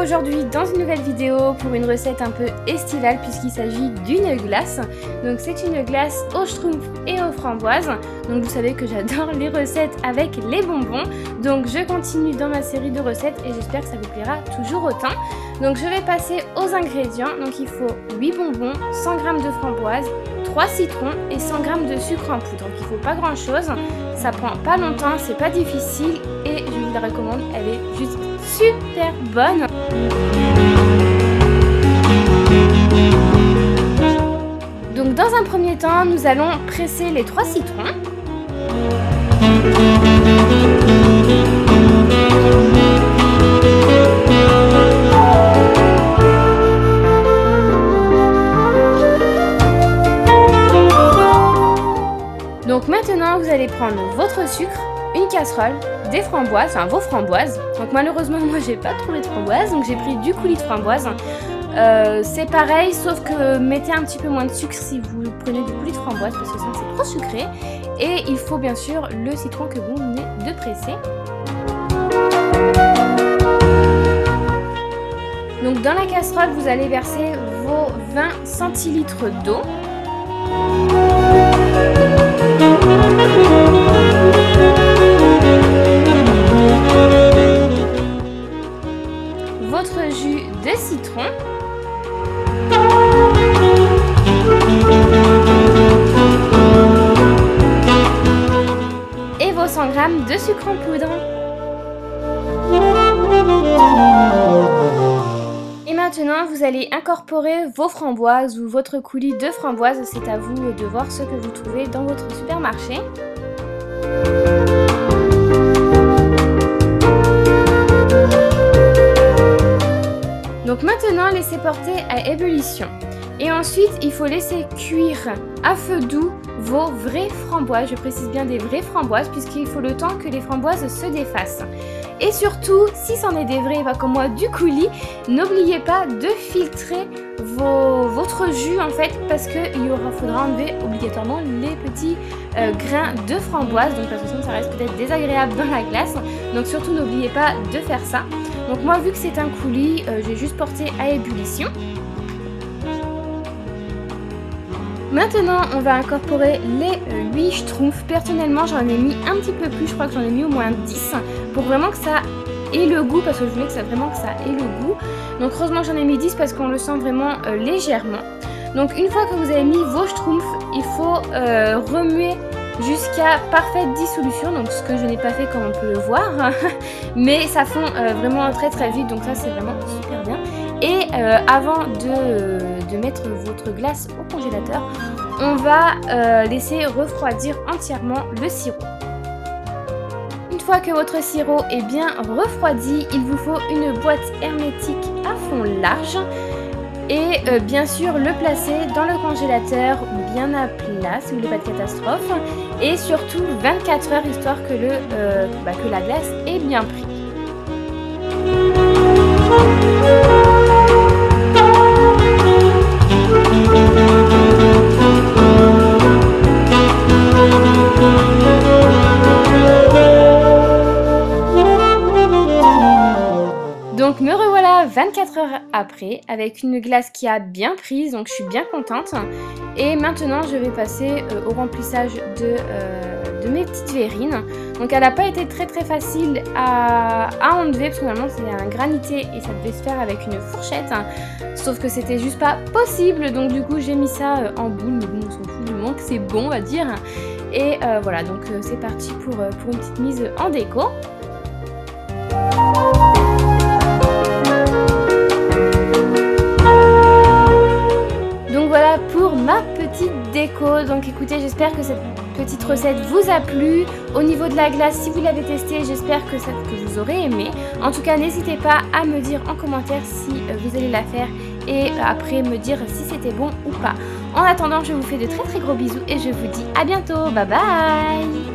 aujourd'hui dans une nouvelle vidéo pour une recette un peu estivale puisqu'il s'agit d'une glace. Donc c'est une glace aux schtroumpfs et aux framboises. Donc vous savez que j'adore les recettes avec les bonbons. Donc je continue dans ma série de recettes et j'espère que ça vous plaira toujours autant. Donc je vais passer aux ingrédients. Donc il faut 8 bonbons, 100 g de framboises, 3 citrons et 100 g de sucre en poudre. Donc il faut pas grand chose, ça prend pas longtemps, c'est pas difficile et je vous la recommande, elle est juste super bonne. Donc dans un premier temps, nous allons presser les 3 citrons. Donc maintenant, vous allez prendre votre sucre, une casserole, des framboises, enfin vos framboises. Donc malheureusement, moi j'ai pas trouvé de framboises, donc j'ai pris du coulis de framboise. C'est pareil, sauf que mettez un petit peu moins de sucre si vous prenez du coulis de framboise parce que sinon c'est trop sucré. Et il faut bien sûr le citron que vous venez de presser. Donc dans la casserole, vous allez verser vos 20 centilitres d'eau. Votre jus de citron. Et vos 100 g de sucre en poudre. Et maintenant, vous allez incorporer vos framboises ou votre coulis de framboises. C'est à vous de voir ce que vous trouvez dans votre supermarché. Donc maintenant, laissez porter à ébullition. Et ensuite, il faut laisser cuire à feu doux vos vraies framboises. Je précise bien des vraies framboises puisqu'il faut le temps que les framboises se défassent. Et surtout, si c'en est des vrais, comme moi, du coulis, n'oubliez pas de filtrer votre jus en fait parce qu'il faudra enlever obligatoirement les petits grains de framboise. Donc parce que sinon ça reste peut-être désagréable dans la glace. Donc surtout n'oubliez pas de faire ça. Donc moi vu que c'est un coulis, j'ai juste porté à ébullition. Maintenant on va incorporer les 8 schtroumpfs. Personnellement j'en ai mis un petit peu plus, je crois que j'en ai mis au moins 10 pour vraiment que ça ait le goût parce que je voulais que ça ait le goût. Donc heureusement j'en ai mis 10 parce qu'on le sent vraiment légèrement. Donc une fois que vous avez mis vos schtroumpfs, il faut remuer jusqu'à parfaite dissolution, donc ce que je n'ai pas fait comme on peut le voir, mais ça fond vraiment très très vite, donc ça c'est vraiment super bien. Et avant de mettre votre glace au congélateur, on va laisser refroidir entièrement le sirop. Une fois que votre sirop est bien refroidi, il vous faut une boîte hermétique à fond large. Et bien sûr le placer dans le congélateur bien à plat si vous voulez pas de catastrophe et surtout 24 heures histoire que, que la glace ait bien pris. Donc me revoilà 24 heures après avec une glace qui a bien pris, donc je suis bien contente. Et maintenant je vais passer au remplissage de mes petites verrines. Donc elle n'a pas été très facile à enlever parce que normalement c'est un granité et ça devait se faire avec une fourchette. Sauf que c'était juste pas possible, donc du coup j'ai mis ça en boule, mais bon on s'en fout du moment que c'est bon on va dire. Et voilà, donc c'est parti pour une petite mise en déco. Voilà pour ma petite déco. Donc écoutez, j'espère que cette petite recette vous a plu. Au niveau de la glace, si vous l'avez testée, j'espère que vous aurez aimé. En tout cas, n'hésitez pas à me dire en commentaire si vous allez la faire et après me dire si c'était bon ou pas. En attendant, je vous fais de très gros bisous et je vous dis à bientôt. Bye bye.